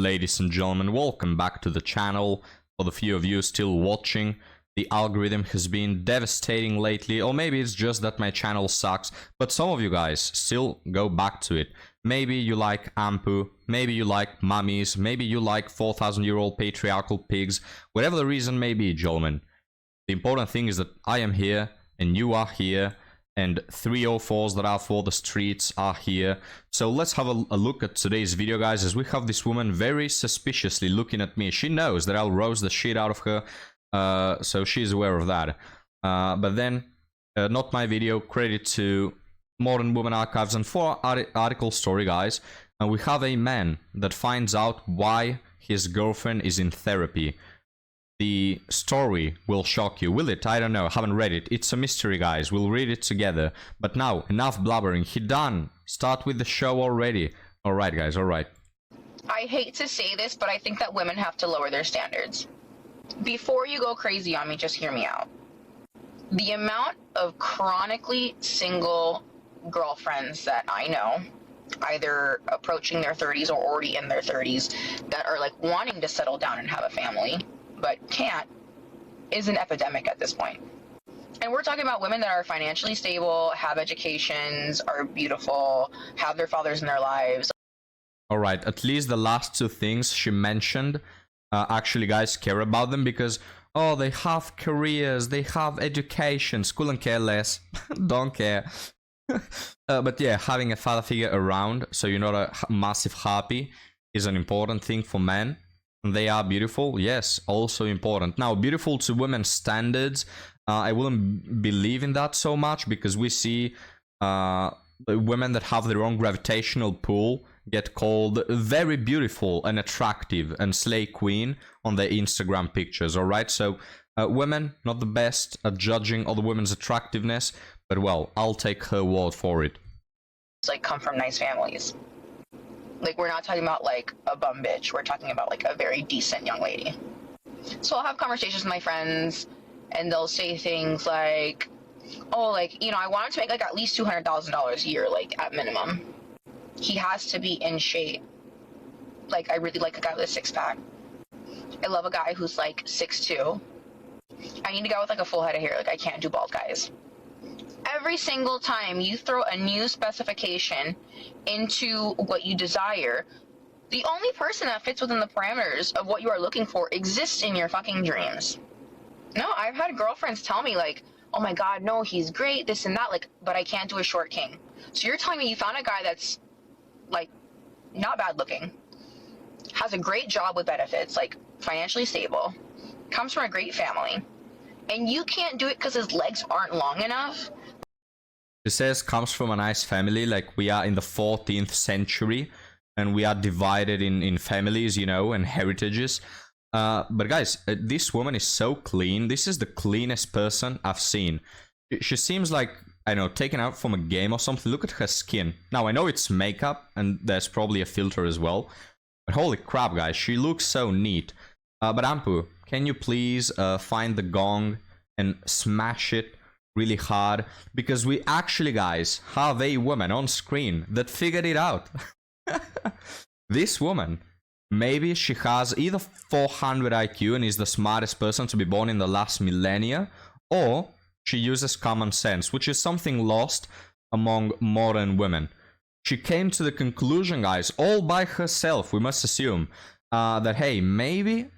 Ladies and gentlemen, welcome back to the channel. For the few of you still watching, the algorithm has been devastating lately, or maybe it's just that my channel sucks, but some of you guys still go back to it. Maybe you like Ampu, maybe you like mummies, maybe you like 4,000-year-old patriarchal pigs, whatever the reason may be, gentlemen. The important thing is that I am here, and you are here, and 304s that are for the streets are here. So let's have a look at today's video, guys, as we have this woman very suspiciously looking at me. She knows that I'll roast the shit out of her, so she's aware of that. But then, not my video, credit to Modern Woman Archives and for article story, guys. And we have a man that finds out why his girlfriend is in therapy. The story will shock you, will it? I don't know, I haven't read it. It's a mystery, guys. We'll read it together. But now, enough blabbering. He done. Start with the show already. Alright, guys, alright. I hate to say this, but I think that women have to lower their standards. Before you go crazy on me, just hear me out. The amount of chronically single girlfriends that I know, either approaching their 30s or already in their 30s, that are like wanting to settle down and have a family, but can't, is an epidemic at this point. And we're talking about women that are financially stable, have educations, are beautiful, have their fathers in their lives. Alright, at least the last two things she mentioned, actually, guys, care about them, because, oh, they have careers, they have education, school and care less, don't care. But yeah, having a father figure around, so you're not a massive harpy, is an important thing for men. They are beautiful, yes, also important. Now, beautiful to women's standards, I wouldn't believe in that so much, because we see women that have their own gravitational pull get called very beautiful and attractive and slay queen on their Instagram pictures, alright? So, women, not the best at judging other women's attractiveness, but well, I'll take her word for it. Like, come from nice families. Like, we're not talking about, like, a bum bitch. We're talking about, like, a very decent young lady. So I'll have conversations with my friends, and they'll say things like, oh, like, you know, I want him to make, like, at least $200,000 a year, like, at minimum. He has to be in shape. Like, I really like a guy with a six-pack. I love a guy who's, like, 6'2". I need a guy with, like, a full head of hair. Like, I can't do bald guys. Every single time you throw a new specification into what you desire, the only person that fits within the parameters of what you are looking for exists in your fucking dreams. No, I've had girlfriends tell me, like, oh my god, no, he's great, this and that, like, but I can't do a short king. So you're telling me you found a guy that's, like, not bad looking, has a great job with benefits, like, financially stable, comes from a great family, and you can't do it because his legs aren't long enough? It says comes from a nice family, like we are in the 14th century and we are divided in families, you know, and heritages. But guys, this woman is so clean. This is the cleanest person I've seen. She seems like, I don't know, taken out from a game or something. Look at her skin. Now, I know it's makeup and there's probably a filter as well. But holy crap, guys, she looks so neat. But Ampu, can you please find the gong and smash it really hard, because we actually, guys, have a woman on screen that figured it out. This woman, maybe she has either 400 IQ and is the smartest person to be born in the last millennia, or she uses common sense, which is something lost among modern women. She came to the conclusion, guys, all by herself, we must assume, that, hey, maybe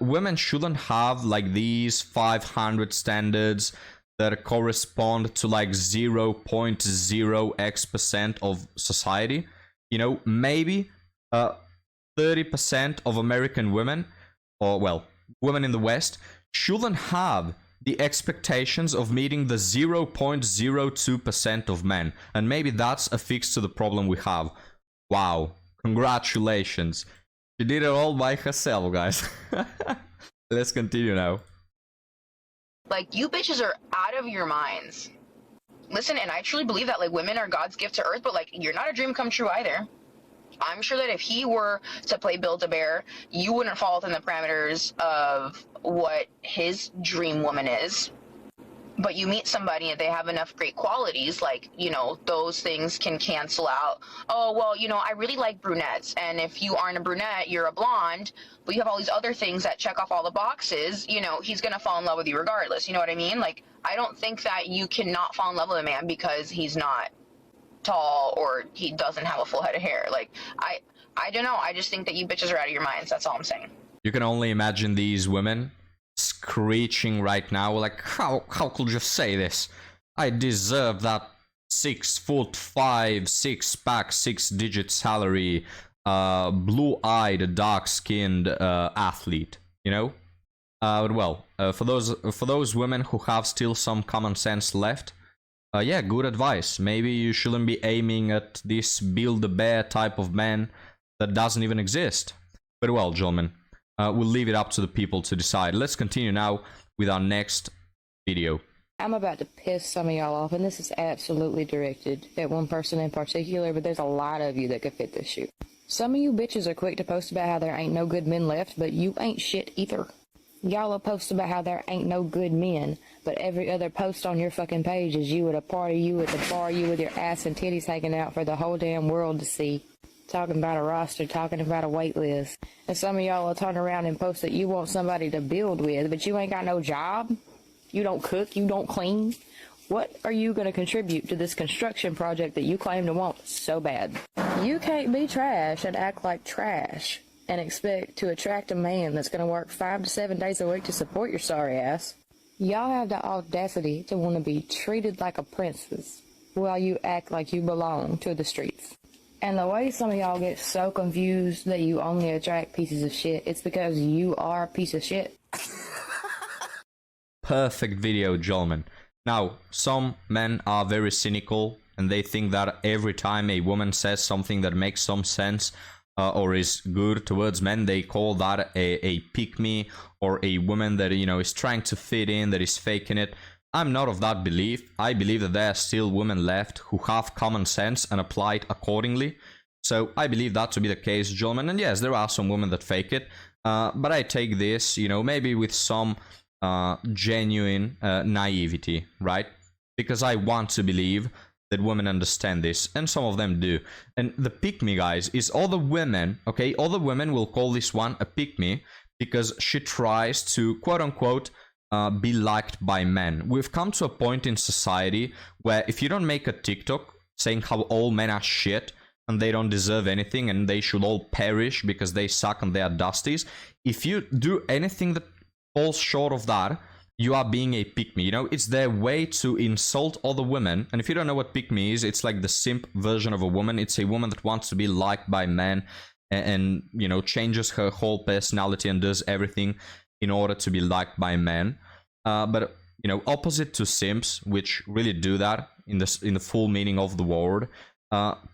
women shouldn't have, like, these 500 standards that correspond to like 0.0x% of society. You know, maybe 30% of American women, or well, women in the West, shouldn't have the expectations of meeting the 0.02% of men. And maybe that's a fix to the problem we have. Wow, congratulations. She did it all by herself, guys. Let's continue now. Like, you bitches are out of your minds. Listen, and I truly believe that, like, women are God's gift to earth, but, like, you're not a dream come true either. I'm sure that if he were to play Build-A-Bear, you wouldn't fall within the parameters of what his dream woman is. But you meet somebody and they have enough great qualities, like, you know, those things can cancel out. Oh, well, you know, I really like brunettes. And if you aren't a brunette, you're a blonde, but you have all these other things that check off all the boxes, you know, he's going to fall in love with you regardless. You know what I mean? Like, I don't think that you cannot fall in love with a man because he's not tall or he doesn't have a full head of hair. Like, I don't know. I just think that you bitches are out of your minds. That's all I'm saying. You can only imagine these women screeching right now, like, how could you say this? I deserve that 6'5", 6-pack, 6-digit salary, blue-eyed, dark-skinned athlete. You know. But well, for those women who have still some common sense left, yeah, good advice. Maybe you shouldn't be aiming at this Build-A-Bear type of man that doesn't even exist. But well, gentlemen, we'll leave it up to the people to decide. Let's continue now with our next video. I'm about to piss some of y'all off, and this is absolutely directed at one person in particular, but there's a lot of you that could fit this shoe. Some of you bitches are quick to post about how there ain't no good men left, but you ain't shit either. Y'all will post about how there ain't no good men, but every other post on your fucking page is you at a party, you at the bar, you with your ass and titties hanging out for the whole damn world to see. Talking about a roster, talking about a wait list. And some of y'all will turn around and post that you want somebody to build with, but you ain't got no job. You don't cook, you don't clean. What are you going to contribute to this construction project that you claim to want so bad? You can't be trash and act like trash and expect to attract a man that's going to work 5 to 7 days a week to support your sorry ass. Y'all have the audacity to want to be treated like a princess while you act like you belong to the streets. And the way some of y'all get so confused that you only attract pieces of shit, it's because you are a piece of shit. Perfect video, gentlemen. Now, some men are very cynical and they think that every time a woman says something that makes some sense or is good towards men, they call that a pick-me or a woman that, you know, is trying to fit in, that is faking it. I'm not of that belief. I believe that there are still women left who have common sense and apply it accordingly. So I believe that to be the case, gentlemen. And yes, there are some women that fake it. But I take this, you know, maybe with some genuine naivety, right? Because I want to believe that women understand this, and some of them do. And the pick-me, guys, is all the women, okay? All the women will call this one a pick-me because she tries to, quote-unquote, be liked by men. We've come to a point in society where if you don't make a TikTok saying how all men are shit and they don't deserve anything and they should all perish because they suck and they are dusties, if you do anything that falls short of that, you are being a pick-me. You know, it's their way to insult other women. And if you don't know what pick-me is, it's like the simp version of a woman. It's a woman that wants to be liked by men and you know, changes her whole personality and does everything in order to be liked by men. But you know, opposite to simps, which really do that in the full meaning of the word,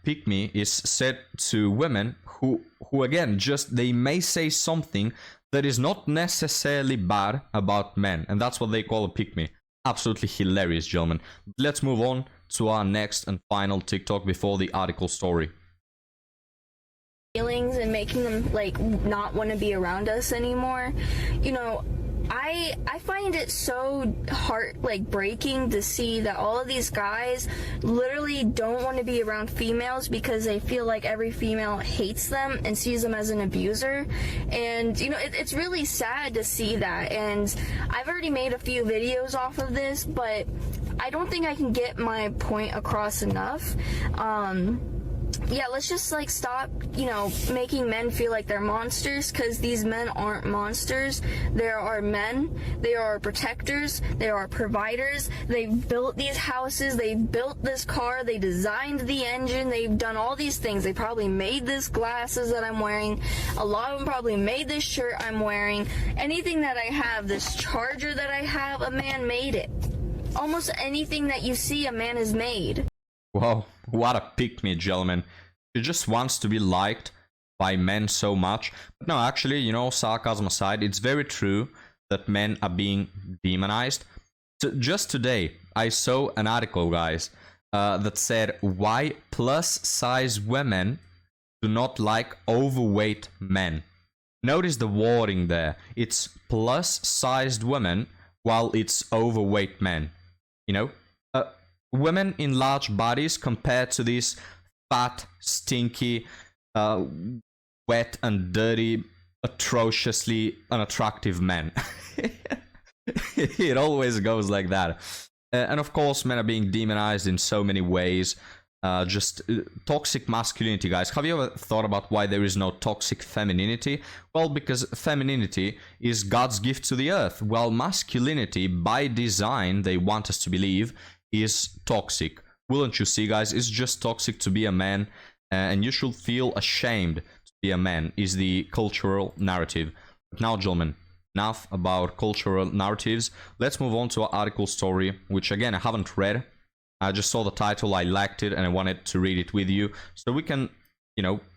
pick-me is said to women who again, just they may say something that is not necessarily bad about men, and that's what they call a pick-me. Absolutely hilarious, gentlemen. Let's move on to our next and final TikTok before the article story. Feelings and making them like not want to be around us anymore. You know, I find it so breaking to see that all of these guys literally don't want to be around females because they feel like every female hates them and sees them as an abuser. And you know, it's really sad to see that. And I've already made a few videos off of this, but I don't think I can get my point across enough. Yeah, let's just like stop, you know, making men feel like they're monsters, because these men aren't monsters. There are men, they are protectors, they are providers. They've built these houses, they've built this car, they designed the engine, they've done all these things. They probably made these glasses that I'm wearing. A lot of them probably made this shirt I'm wearing. Anything that I have, this charger that I have, a man made it. Almost anything that you see, a man has made. Wow, what a pick-me, gentlemen. She just wants to be liked by men so much. But no, actually, you know, sarcasm aside, it's very true that men are being demonized. Just today, I saw an article, guys, that said why plus-size women do not like overweight men. Notice the wording there. It's plus-sized women while it's overweight men. You know, women in large bodies compared to these fat, stinky, wet and dirty, atrociously unattractive men. It always goes like that. And of course, men are being demonized in so many ways. Toxic masculinity, guys. Have you ever thought about why there is no toxic femininity? Well, because femininity is God's gift to the earth, while masculinity, by design, they want us to believe, is toxic. Wouldn't you see, guys? It's just toxic to be a man, and you should feel ashamed to be a man, is the cultural narrative. But now, gentlemen, enough about cultural narratives. Let's move on to our article story, which again I haven't read. I just saw the title, I liked it, and I wanted to read it with you so we can,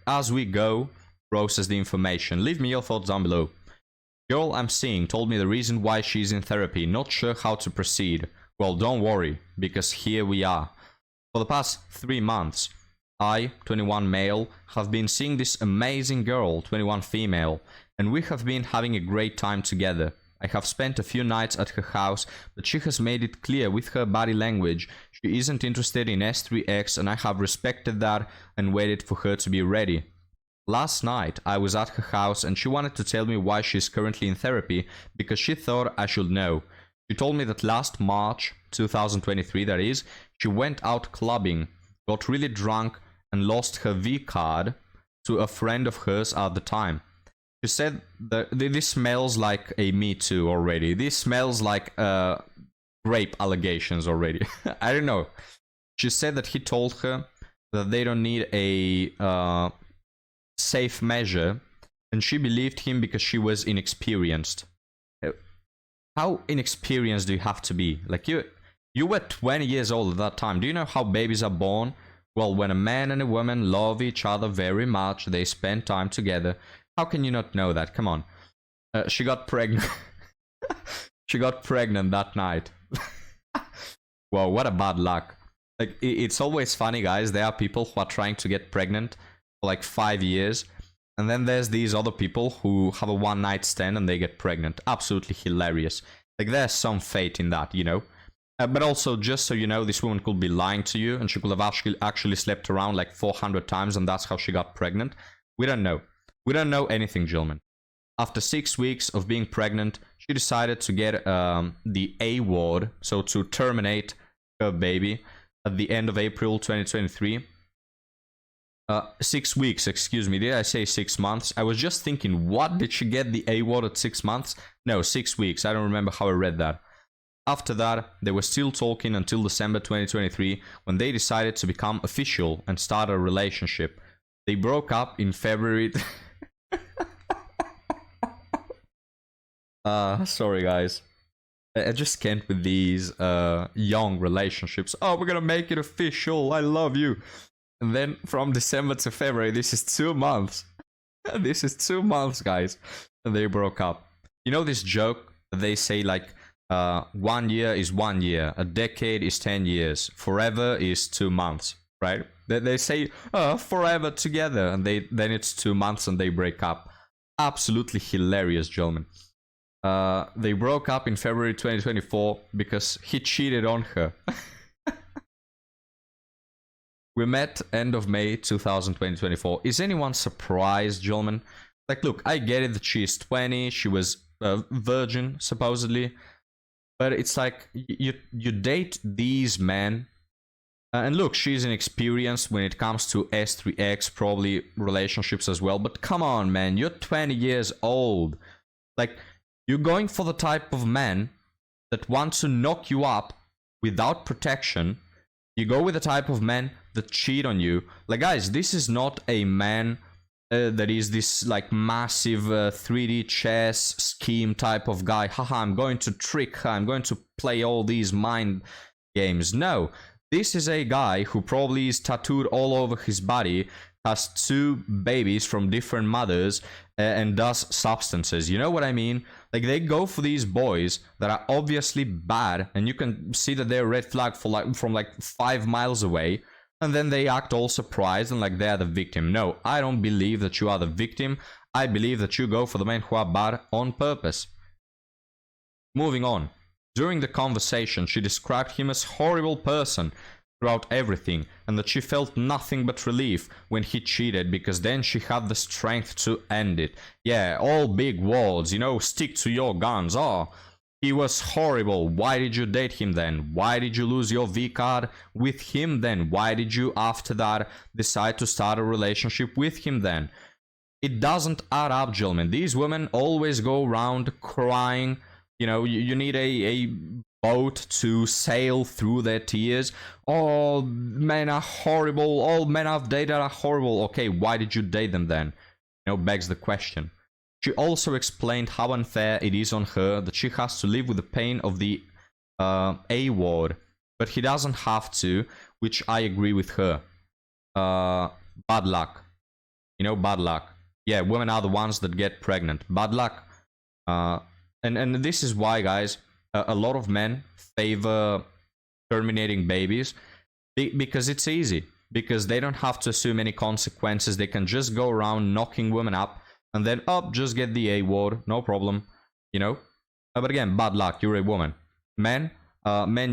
as we go, process the information. Leave me your thoughts down below. Girl I'm seeing told me the reason why she's in therapy, not sure how to proceed. Well, don't worry, because here we are. For the past 3 months, I, 21 male, have been seeing this amazing girl, 21 female, and we have been having a great time together. I have spent a few nights at her house, but she has made it clear with her body language she isn't interested in S3X, and I have respected that and waited for her to be ready. Last night, I was at her house and she wanted to tell me why she is currently in therapy because she thought I should know. She told me that last March, 2023 that is, she went out clubbing, got really drunk and lost her V-card to a friend of hers at the time. She said that this smells like a Me Too already. This smells like rape allegations already. I don't know. She said that he told her that they don't need a safe measure, and she believed him because she was inexperienced. How inexperienced do you have to be? Like you were 20 years old at that time. Do you know how babies are born? Well, when a man and a woman love each other very much, they spend time together. How can you not know that? Come on. She got pregnant. She got pregnant that night. Wow, what a bad luck. Like, it's always funny, guys. There are people who are trying to get pregnant for like 5 years. And then there's these other people who have a one-night stand and they get pregnant. Absolutely hilarious. Like, there's some fate in that, But also, just so you know, this woman could be lying to you and she could have actually slept around like 400 times and that's how she got pregnant. We don't know. We don't know anything, gentlemen. After 6 weeks of being pregnant, she decided to get the A word, so to terminate her baby at the end of April 2023. 6 weeks, excuse me. Did I say 6 months? I was just thinking, what? Did she get the A word at 6 months? No, 6 weeks. I don't remember how I read that. After that, they were still talking until December 2023 when they decided to become official and start a relationship. They broke up in February... Sorry guys. I just can't with these young relationships. Oh, we're gonna make it official. I love you. And then from December to February, this is 2 months. This is 2 months, guys. And they broke up. You know this joke that they say like 1 year is 1 year, a decade is 10 years, forever is 2 months, right? They say forever together, and then it's 2 months and they break up. Absolutely hilarious, gentlemen. They broke up in February 2024 because he cheated on her. We met end of May 2024. Is anyone surprised, gentlemen? Like, look, I get it that she is 20, she was a virgin, supposedly. But it's like, you date these men. And look, she's inexperienced when it comes to S3X, probably relationships as well. But come on, man, you're 20 years old. Like, you're going for the type of man that want to knock you up without protection. You go with the type of men that cheat on you. Like, guys, this is not a man that is this, like, massive 3D chess scheme type of guy. Haha, I'm going to trick her. I'm going to play all these mind games. No, this is a guy who probably is tattooed all over his body, has 2 babies from different mothers, and does substances. You know what I mean? Like, they go for these boys that are obviously bad, and you can see that they're red flag for from 5 miles away, and then they act all surprised and like they're the victim. No, I don't believe that you are the victim. I believe that you go for the men who are bad on purpose. Moving on. During the conversation, she described him as horrible person throughout everything, and that she felt nothing but relief when he cheated, because then she had the strength to end it. Yeah, all big words, you know, stick to your guns. Oh, he was horrible. Why did you date him then? Why did you lose your V card with him then? Why did you, after that, decide to start a relationship with him then? It doesn't add up, gentlemen. These women always go around crying. You know, you need a boat to sail through their tears. All men are horrible. All men I've dated are horrible. Okay, why did you date them then? You know, begs the question. She also explained how unfair it is on her that she has to live with the pain of the A word, but he doesn't have to, which I agree with her. Bad luck. You know, bad luck. Yeah, women are the ones that get pregnant. Bad luck. And this is why, guys, a lot of men favor terminating babies because it's easy. Because they don't have to assume any consequences. They can just go around knocking women up and then, just get the A word. No problem. You know? But again, bad luck. You're a woman. Men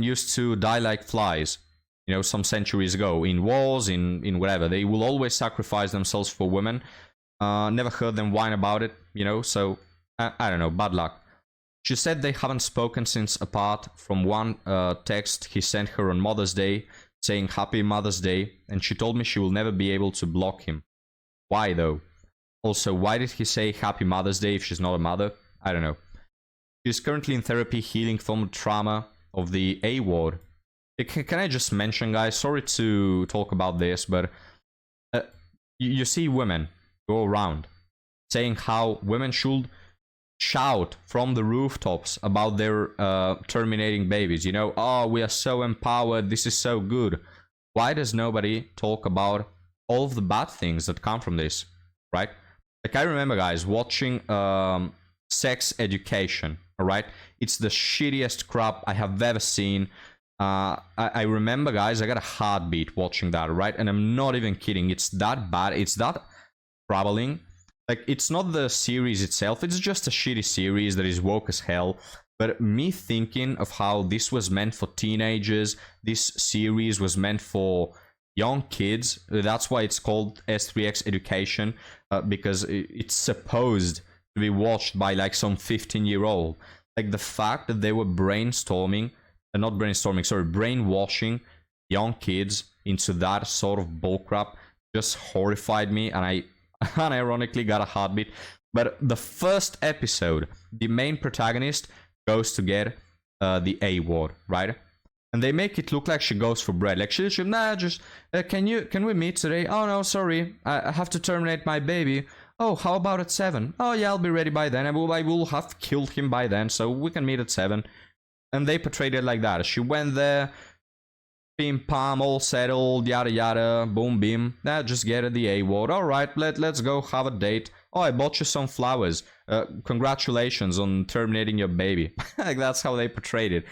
used to die like flies. You know, some centuries ago. In wars, in whatever. They will always sacrifice themselves for women. Never heard them whine about it. You know? So, I don't know. Bad luck. She said they haven't spoken since, apart from one text he sent her on Mother's Day saying Happy Mother's Day, and she told me she will never be able to block him. Why though? Also, why did he say Happy Mother's Day if she's not a mother? I don't know. She's currently in therapy healing from trauma of the A word. Can I just mention, guys, sorry to talk about this, but you see women go around saying how women should shout from the rooftops about their terminating babies. You know, oh, we are so empowered, this is so good. Why does nobody talk about all of the bad things that come from this, right? Like, I remember, guys, watching Sex Education, all right? It's the shittiest crap I have ever seen. I remember, guys, I got a heartbeat watching that, right? And I'm not even kidding. It's that bad. It's that troubling. Like, it's not the series itself, it's just a shitty series that is woke as hell. But me thinking of how this was meant for teenagers, this series was meant for young kids, that's why it's called S3X Education, because it's supposed to be watched by like some 15-year-old. Like, the fact that they were brainwashing young kids into that sort of bullcrap just horrified me, and I unironically got a heartbeat. But the first episode, the main protagonist goes to get the A word, right? And they make it look like she goes for bread. Like, she nah, just can we meet today? Oh no, sorry, I have to terminate my baby. Oh, how about at 7? Oh yeah, I'll be ready by then. I will have killed him by then, so we can meet at 7. And they portrayed it like that. She went there, pim pam, all settled, yada yada, boom bim. Nah, just get the A word. Alright, let's go have a date. Oh, I bought you some flowers. Congratulations on terminating your baby. Like, that's how they portrayed it.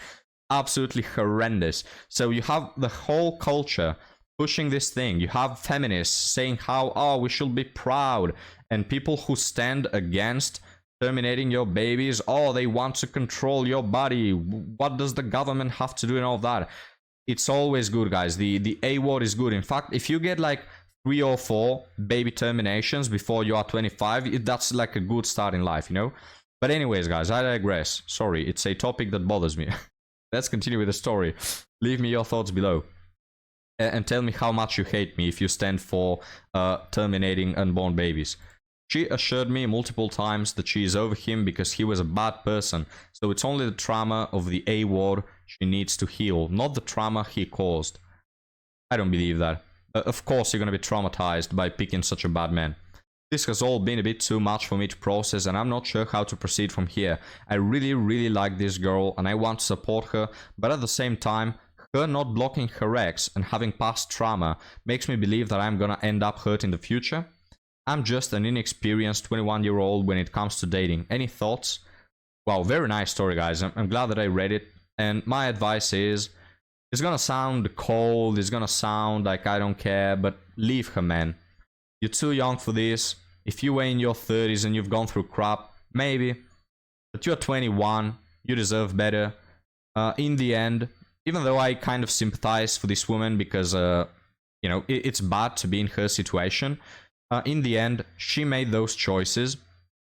Absolutely horrendous. So you have the whole culture pushing this thing. You have feminists saying how, oh, we should be proud. And people who stand against terminating your babies, oh, they want to control your body. What does the government have to do and all that? It's always good, guys. The A word is good. In fact, if you get like 3 or 4 baby terminations before you are 25, that's like a good start in life, you know? But anyways, guys, I digress. Sorry, it's a topic that bothers me. Let's continue with the story. Leave me your thoughts below. And tell me how much you hate me if you stand for terminating unborn babies. She assured me multiple times that she is over him because he was a bad person. So it's only the trauma of the A word she needs to heal, not the trauma he caused. I don't believe that. Of course you're gonna be traumatized by picking such a bad man. This has all been a bit too much for me to process, and I'm not sure how to proceed from here. I really like this girl and I want to support her, but at the same time, her not blocking her ex and having past trauma makes me believe that I'm gonna end up hurt in the future. I'm just an inexperienced 21-year-old when it comes to dating. Any thoughts? Wow, very nice story, guys. I'm glad that I read it. And my advice is, it's gonna sound cold, it's gonna sound like I don't care, but leave her, man. You're too young for this. If you were in your 30s and you've gone through crap, maybe. But you're 21, you deserve better. In the end, even though I kind of sympathize for this woman because, you know, it's bad to be in her situation, in the end, she made those choices,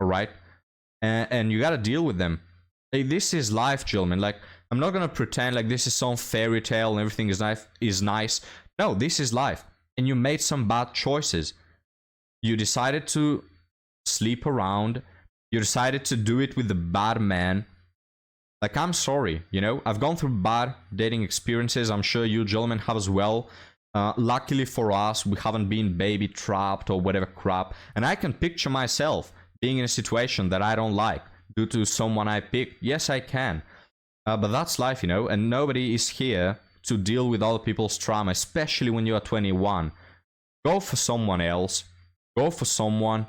all right? And you gotta deal with them. Like, this is life, gentlemen. Like, I'm not gonna pretend like this is some fairy tale and everything is nice. No, this is life. And you made some bad choices. You decided to sleep around. You decided to do it with the bad man. Like, I'm sorry, you know, I've gone through bad dating experiences. I'm sure you gentlemen have as well. Luckily for us, we haven't been baby trapped or whatever crap. And I can picture myself being in a situation that I don't like due to someone I picked. Yes, I can. But that's life, you know, and nobody is here to deal with other people's trauma, especially when you are 21. Go for someone else. Go for someone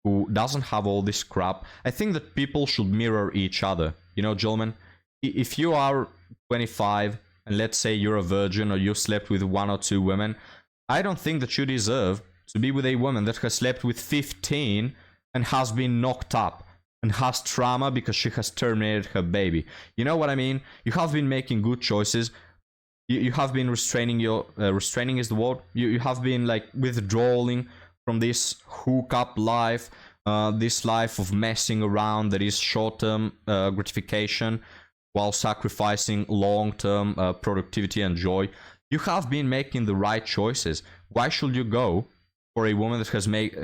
who doesn't have all this crap. I think that people should mirror each other. You know, gentlemen, if you are 25 and let's say you're a virgin or you slept with 1 or 2 women, I don't think that you deserve to be with a woman that has slept with 15 and has been knocked up and has trauma because she has terminated her baby. You know what I mean? You have been making good choices. You have been restraining your... restraining is the word? You have been, like, withdrawing from this hookup life, this life of messing around that is short-term gratification while sacrificing long-term productivity and joy. You have been making the right choices. Why should you go for a woman that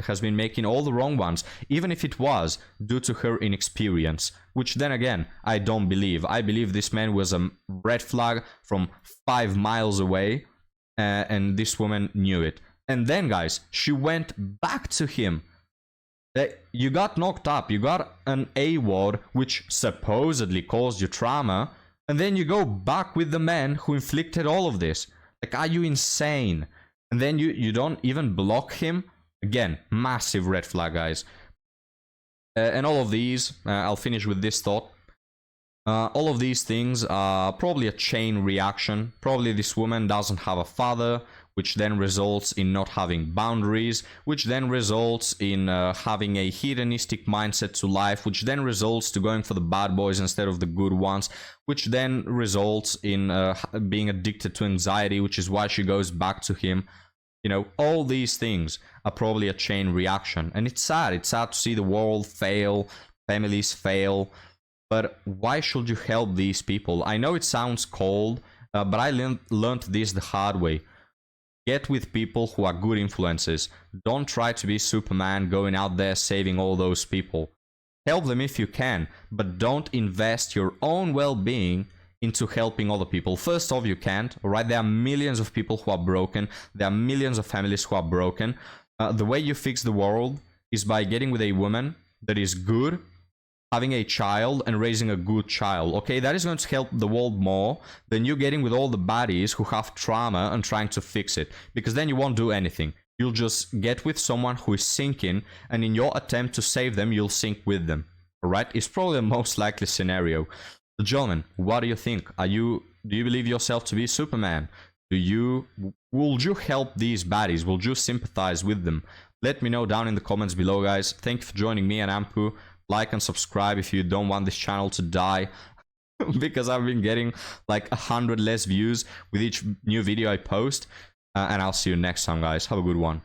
has been making all the wrong ones, even if it was due to her inexperience? Which then again, I don't believe. I believe this man was a red flag from 5 miles away, and this woman knew it. And then, guys, she went back to him. You got knocked up, you got an A word, which supposedly caused you trauma, and then you go back with the man who inflicted all of this. Like, are you insane? And then you don't even block him? Again, massive red flag, guys. And all of these, I'll finish with this thought. All of these things are probably a chain reaction. Probably this woman doesn't have a father, which then results in not having boundaries, which then results in having a hedonistic mindset to life, which then results to going for the bad boys instead of the good ones, which then results in being addicted to anxiety, which is why she goes back to him. You know, all these things are probably a chain reaction. And it's sad. It's sad to see the world fail, families fail. But why should you help these people? I know it sounds cold, but I learned this the hard way. Get with people who are good influences. Don't try to be Superman going out there saving all those people. Help them if you can, but don't invest your own well-being into helping other people. First off, you can't, alright? There are millions of people who are broken. There are millions of families who are broken. The way you fix the world is by getting with a woman that is good, having a child and raising a good child. Okay, that is going to help the world more than you getting with all the baddies who have trauma and trying to fix it. Because then you won't do anything. You'll just get with someone who is sinking, and in your attempt to save them, you'll sink with them. Alright? It's probably the most likely scenario. Gentlemen, what do you think? Do you believe yourself to be Superman? Would you help these baddies? Would you sympathize with them? Let me know down in the comments below, guys. Thank you for joining me and Ampu. Like and subscribe if you don't want this channel to die. Because I've been getting like 100 less views with each new video I post. And I'll see you next time, guys. Have a good one.